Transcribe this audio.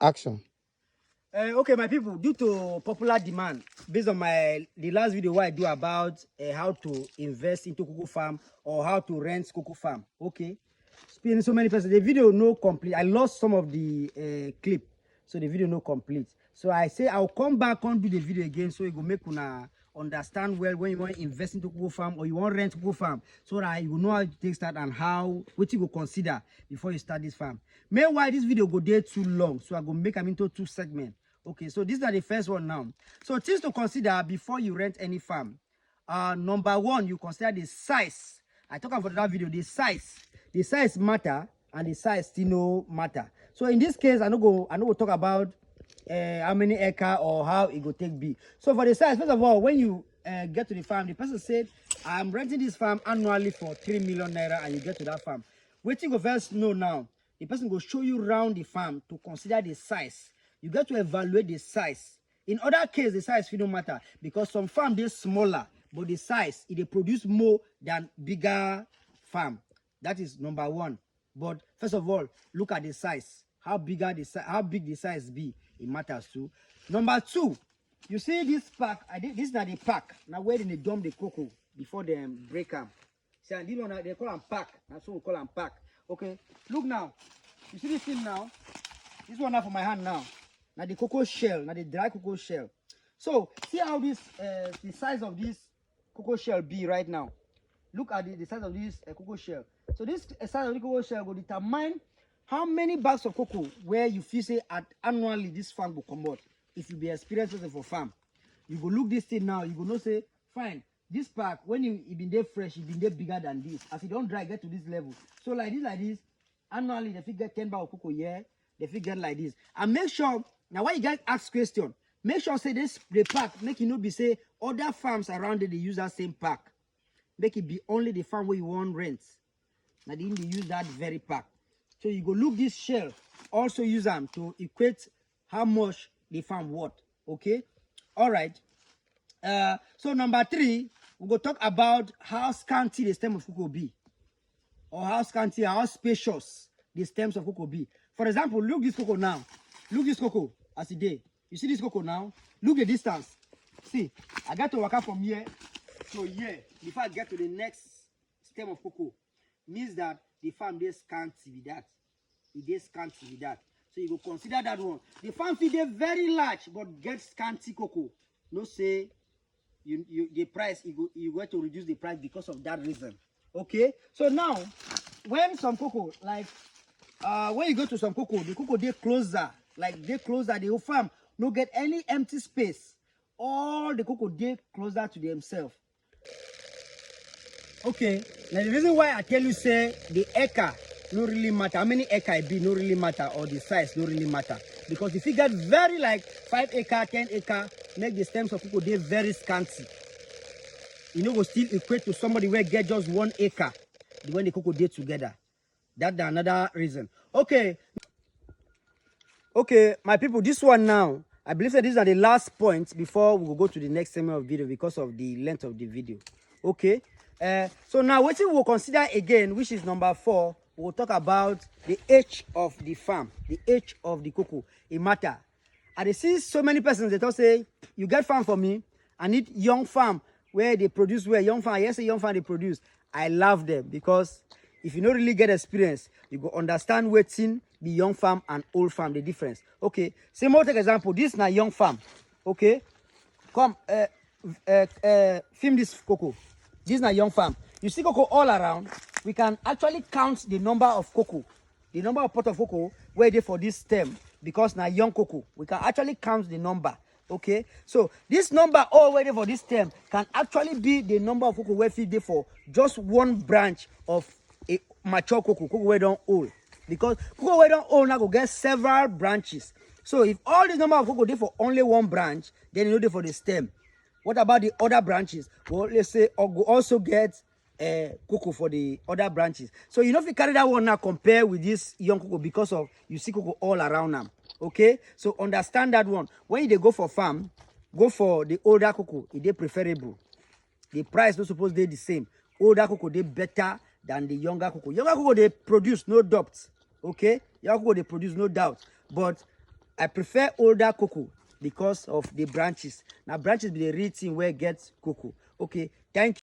Action. Okay, my people, due to popular demand, based on the last video I do about how to invest into cocoa farm or how to rent cocoa farm. Okay, spending so many persons, the video no complete. I lost some of the clip, so the video no complete. So I say I'll come back and do the video again, so it will make una understand well when you want to invest into cocoa farm or you want to rent cocoa farm, so that you will know how to take start and how what you will consider before you start this farm. Meanwhile, this video go there too long, so I go make them into 2 segments. Okay, so these are the first one now. So things to consider before you rent any farm. Number 1, you consider the size. I talk about that video, the size. The size matter and the size still no matter. So in this case, I know go talk about how many acre or how it go take be. So for the size, first of all, when you get to the farm, the person said, I'm renting this farm annually for 3 million naira, and you get to that farm. Waiting go first know now. The person will show you around the farm to consider the size. You get to evaluate the size. In other cases, the size will not matter because some farm they smaller, but the size it they produce more than bigger farm. That is number 1. But first of all, look at the size. How big the size be, it matters too. Number 2, you see this pack. This is not the pack. Now where they dump the cocoa before they break them. See, and this one they call them pack. That's what we call them pack. Okay, look now. You see this thing now? This one now for my hand now. Now the cocoa shell, now the dry cocoa shell. So see how this the size of this cocoa shell be right now. Look at the size of this cocoa shell. So this size of the cocoa shell will determine how many bags of cocoa where you feel say at annually this farm will come out. If you be experienced for farm, you go look this thing now. You go know say fine. This pack when it been there fresh, it been there bigger than this. As it don't dry, get to this level. So like this, annually they fit get 10 bags of cocoa here. They fit get like this. And make sure now when you guys ask question, make sure say this the pack make it not be say other farms around it they use that same pack. Make it be only the farm where you want rent. Now they use that very pack. So you go look this shell, also use them to equate how much the farm worth. Okay, all right. So number 3, we go talk about how scanty the stem of cocoa be, or how scanty, how spacious the stems of cocoa be. For example, look this cocoa now. Look this cocoa as it day. You see this cocoa now? Look the distance. See, I got to walk out from here to here before I get to the next stem of cocoa. Means that the farm is scanty with that. It is scanty with that. So you go consider that one. The farm feed is very large but get scanty cocoa. No say the price you go to reduce the price because of that reason. Okay. So now when some cocoa like when you go to some cocoa, the cocoa they closer, the whole farm no get any empty space. All the cocoa they closer to themselves. Okay, now the reason why I tell you say the acre no really matter, how many acre it be no really matter, or the size no really matter, because if you get very like 5 acre, 10 acre, make the stems of cocoa they very scanty. You know, go still equate to somebody where get just 1 acre when the cocoa they together. That's another reason. Okay, my people, this one now, I believe that these are the last points before we will go to the next segment of video because of the length of the video. Okay. So now what we will consider again, which is number 4, we will talk about the age of the farm, the age of the cocoa. It matter. I see so many persons that all say, you get farm for me, I need young farm where they produce well. Young farm, yes, a young farm they produce. I love them because if you don't really get experience, you go understand what's in the young farm and old farm, the difference. Okay, same more take example. This is not young farm. Okay, come film this cocoa. This is not young farm. You see cocoa all around. We can actually count the number of cocoa, the number of pot of cocoa where they for this stem, because now young cocoa. We can actually count the number. Okay, so this number already for this stem can actually be the number of cocoa where feed there for just one branch of a mature cocoa where don't old. Because cocoa where don't old now go get several branches. So if all this number of cocoa there for only one branch, then you know they for the stem. What about the other branches? Well, let's say or go also get cocoa for the other branches. So you know if you carry that one now compare with this young cocoa because of you see cocoa all around them. Okay, so understand that one. When they go for farm, go for the older cocoa. It is preferable. The price not supposed to be the same. Older cocoa they better than the younger cocoa. Younger cocoa they produce no doubt. Okay, younger cocoa they produce no doubt. But I prefer older cocoa because of the branches. Now branches be the real thing where get cocoa. Okay, thank you.